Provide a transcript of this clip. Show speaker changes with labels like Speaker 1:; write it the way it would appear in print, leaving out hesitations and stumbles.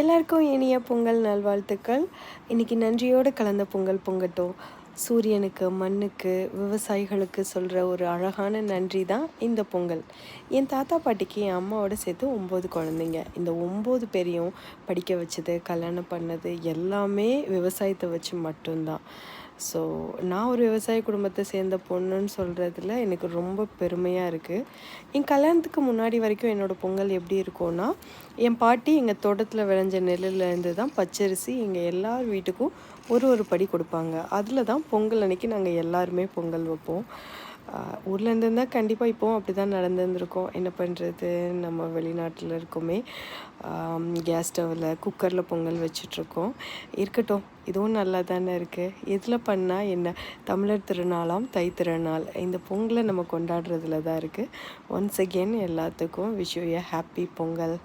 Speaker 1: எல்லாருக்கும் இனிய பொங்கல் நல்வாழ்த்துக்கள். இன்றைக்கி நன்றியோடு கலந்த பொங்கல் பொங்கட்டும். சூரியனுக்கு, மண்ணுக்கு, விவசாயிகளுக்கு சொல்கிற ஒரு அழகான நன்றி தான் இந்த பொங்கல். என் தாத்தா பாட்டிக்கு என் அம்மாவோட சேர்த்து 9 குழந்தைங்க. இந்த 9 பேரையும் படிக்க வச்சது, கல்யாணம் பண்ணது எல்லாமே விவசாயத்தை வச்சு மட்டும்தான். ஸோ நான் ஒரு விவசாய குடும்பத்தை சேர்ந்த பொண்ணுன்னு சொல்கிறதுல எனக்கு ரொம்ப பெருமையாக இருக்குது. என் கல்யாணத்துக்கு முன்னாடி வரைக்கும் என்னோடய பொங்கல் எப்படி இருக்கும்னா, என் பாட்டி எங்கள் தோட்டத்தில் விளைஞ்ச நெல்லுலேருந்து தான் பச்சரிசி எங்கள் எல்லார் வீட்டுக்கும் ஒரு படி கொடுப்பாங்க. அதில் தான் பொங்கல் அன்னைக்கு நாங்கள் எல்லாருமே பொங்கல் வைப்போம். ஊரில் இருந்திருந்தால் கண்டிப்பாக இப்போவும் அப்படி தான் நடந்துருந்துருக்கோம். என்ன பண்ணுறது, நம்ம வெளிநாட்டில் இருக்கோமே. கேஸ் ஸ்டவ்வில் குக்கரில் பொங்கல் வச்சிட்ருக்கோம். இருக்கட்டும், இதுவும் நல்லா தானே இருக்குது. எதில் பண்ணால் என்ன, தமிழர் திருநாளாம் தை திருநாள். இந்த பொங்கலை நம்ம கொண்டாடுறதுல தான் இருக்குது. ஒன்ஸ் அகெயின் எல்லாத்துக்கும் wish you a happy Pongal.